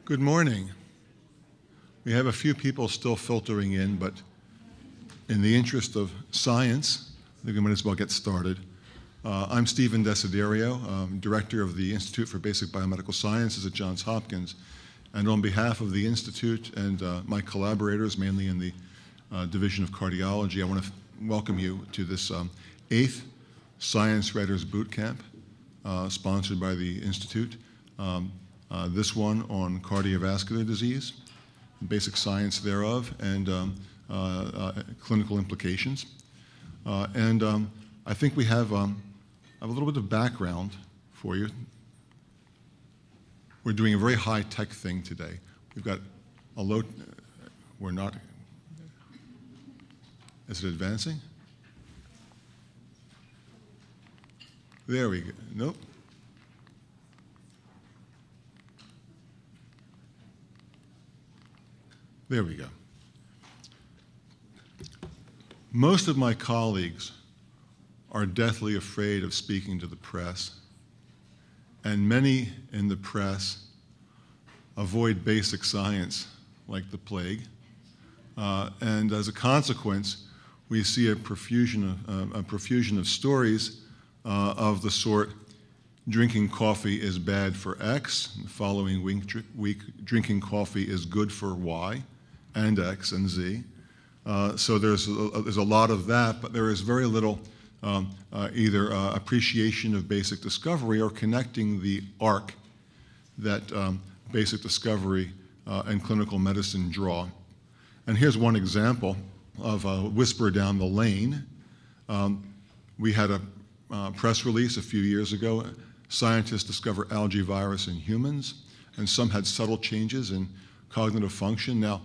Good morning. We have a few people still filtering in, but in the interest of science, I think we might as well get started. I'm Stephen Desiderio, Director of the Institute for Basic Biomedical Sciences at Johns Hopkins. And on behalf of the Institute and my collaborators, mainly in the Division of Cardiology, I want to welcome you to this 8th Science Writers Boot Camp, sponsored by the Institute. This one on cardiovascular disease, basic science thereof, and clinical implications. I think we have a little bit of background for you. We're doing a very high-tech thing today. We've got a low, we're not, is it advancing? There we go, nope. There we go. Most of my colleagues are deathly afraid of speaking to the press, and many in the press avoid basic science like the plague. And as a consequence, we see a profusion of stories of the sort, drinking coffee is bad for X, and the following week drinking coffee is good for Y, and X and Z. So there's a lot of that, but there is very little either appreciation of basic discovery or connecting the arc that basic discovery and clinical medicine draw. And here's one example of a whisper down the lane. We had a press release a few years ago. Scientists discover algae virus in humans, and some had subtle changes in cognitive function. Now,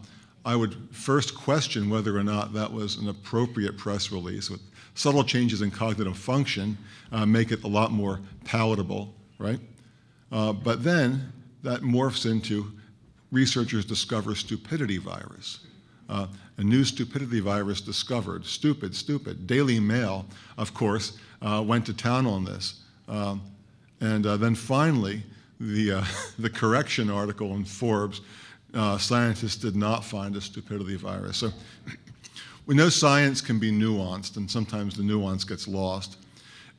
I would first question whether or not that was an appropriate press release. With subtle changes in cognitive function make it a lot more palatable, right? But then that morphs into researchers discover stupidity virus. A new stupidity virus discovered. Stupid. Daily Mail, of course, went to town on this. And then finally, the correction article in Forbes, scientists did not find a stupidity virus. So we know science can be nuanced, and sometimes the nuance gets lost.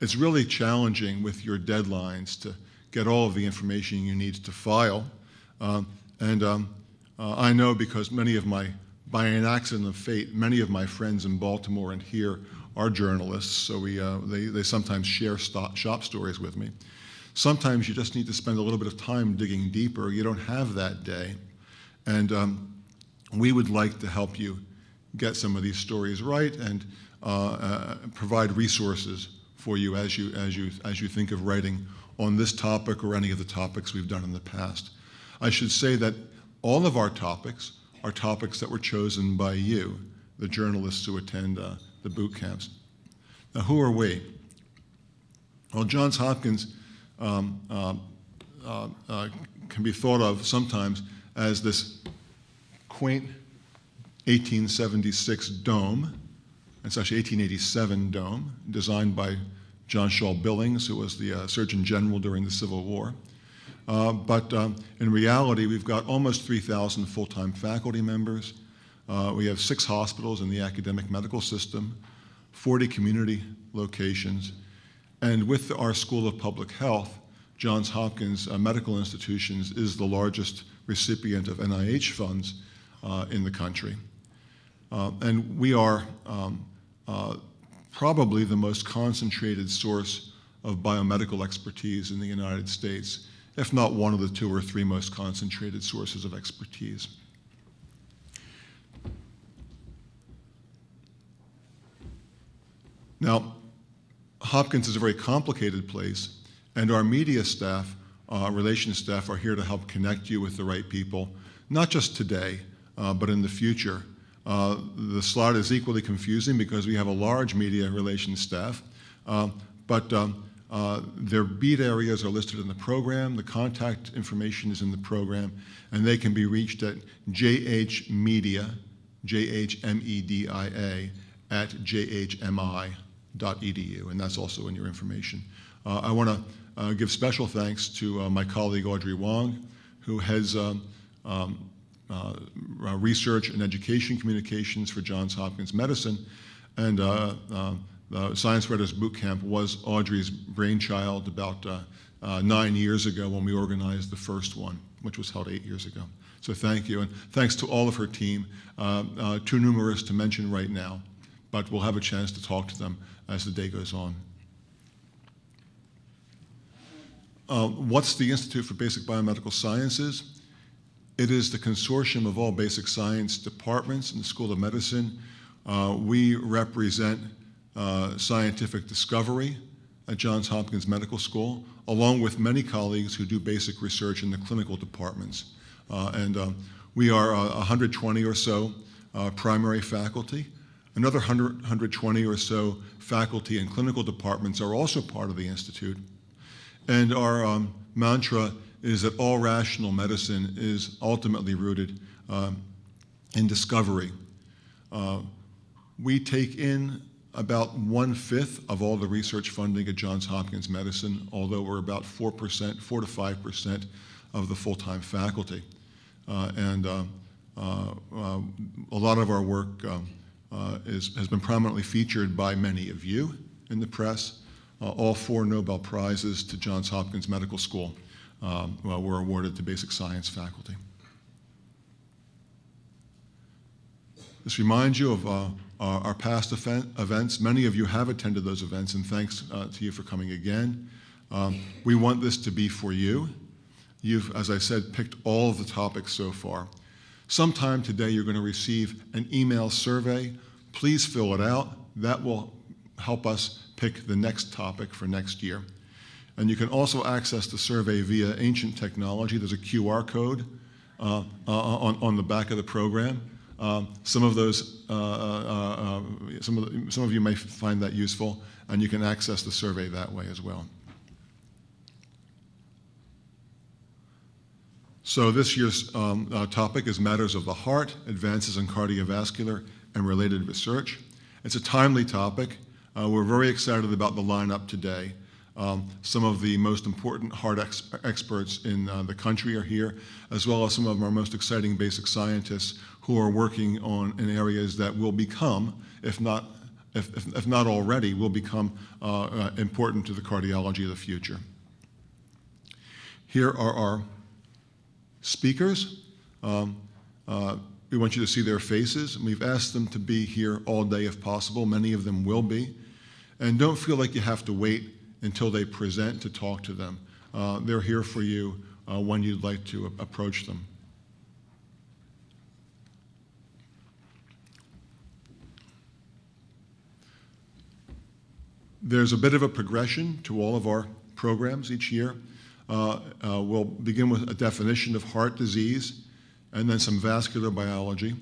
It's really challenging with your deadlines to get all of the information you need to file. I know because by an accident of fate, many of my friends in Baltimore and here are journalists, so they sometimes share shop stories with me. Sometimes you just need to spend a little bit of time digging deeper. You don't have that day. And we would like to help you get some of these stories right and provide resources for you as you think of writing on this topic or any of the topics we've done in the past. I should say that all of our topics are topics that were chosen by you, the journalists who attend the boot camps. Now, who are we? Well, Johns Hopkins can be thought of sometimes as this quaint 1876 dome. It's actually 1887 dome, designed by John Shaw Billings, who was the Surgeon General during the Civil War. But in reality, we've got almost 3,000 full-time faculty members. We have 6 hospitals in the academic medical system, 40 community locations, and with our School of Public Health, Johns Hopkins Medical Institutions is the largest recipient of NIH funds in the country. And we are probably the most concentrated source of biomedical expertise in the United States, if not one of the 2 or 3 most concentrated sources of expertise. Now, Hopkins is a very complicated place, and our media staff, relations staff, are here to help connect you with the right people, not just today, but in the future. The slide is equally confusing because we have a large media relations staff, but their beat areas are listed in the program, the contact information is in the program, and they can be reached at jhmedia, JHMEDIA, at jhmi.edu, and that's also in your information. I want to give special thanks to my colleague Audrey Wong, who heads research and education communications for Johns Hopkins Medicine. And the Science Writers Boot Camp was Audrey's brainchild about 9 years ago when we organized the first one, which was held 8 years ago. So thank you, and thanks to all of her team, too numerous to mention right now, but we'll have a chance to talk to them as the day goes on. What's the Institute for Basic Biomedical Sciences? It is the consortium of all basic science departments in the School of Medicine. We represent scientific discovery at Johns Hopkins Medical School, along with many colleagues who do basic research in the clinical departments. We are 120 or so primary faculty. Another 120 or so faculty and clinical departments are also part of the Institute. And our mantra is that all rational medicine is ultimately rooted in discovery. We take in about 1/5 of all the research funding at Johns Hopkins Medicine, although we're about 4 to 5% of the full-time faculty. A lot of our work has been prominently featured by many of you in the press. All 4 Nobel Prizes to Johns Hopkins Medical School were awarded to basic science faculty. This reminds you of our past events. Many of you have attended those events, and thanks to you for coming again. We want this to be for you. You've, as I said, picked all of the topics so far. Sometime today you're going to receive an email survey. Please fill it out. That will help us pick the next topic for next year. And you can also access the survey via ancient technology. There's a QR code on the back of the program. Some of you may find that useful, and you can access the survey that way as well. So this year's topic is Matters of the Heart, Advances in Cardiovascular and Related Research. It's a timely topic. We're very excited about the lineup today. Some of the most important heart experts in the country are here, as well as some of our most exciting basic scientists who are working in areas that will become, if not already, will become important to the cardiology of the future. Here are our speakers. We want you to see their faces. We've asked them to be here all day if possible. Many of them will be. And don't feel like you have to wait until they present to talk to them. They're here for you when you'd like to approach them. There's a bit of a progression to all of our programs each year. We'll begin with a definition of heart disease and then some vascular biology.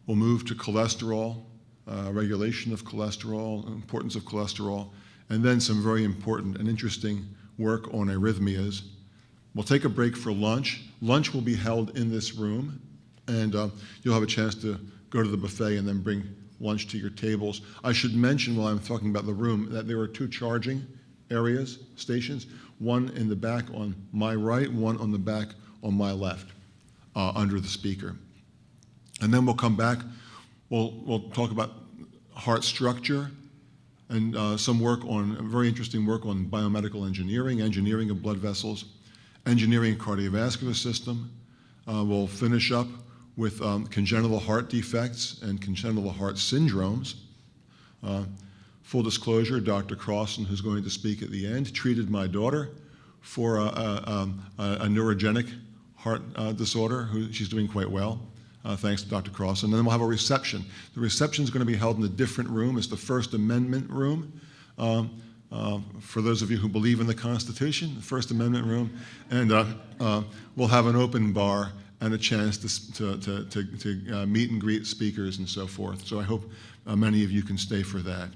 We'll move to cholesterol, regulation of cholesterol, importance of cholesterol, and then some very important and interesting work on arrhythmias. We'll take a break for lunch. Lunch will be held in this room, and you'll have a chance to go to the buffet and then bring lunch to your tables. I should mention while I'm talking about the room that there are 2 charging areas, stations, one in the back on my right, one on the back on my left, under the speaker. And then we'll come back, we'll talk about heart structure and very interesting work on biomedical engineering of blood vessels, engineering a cardiovascular system. We'll finish up with congenital heart defects and congenital heart syndromes. Full disclosure, Dr. Crossan, who's going to speak at the end, treated my daughter for a neurogenic heart disorder. She's doing quite well, thanks to Dr. Crossan. And then we'll have a reception. The reception is going to be held in a different room. It's the First Amendment room. For those of you who believe in the Constitution, the First Amendment room. And we'll have an open bar and a chance to meet and greet speakers and so forth. So I hope many of you can stay for that.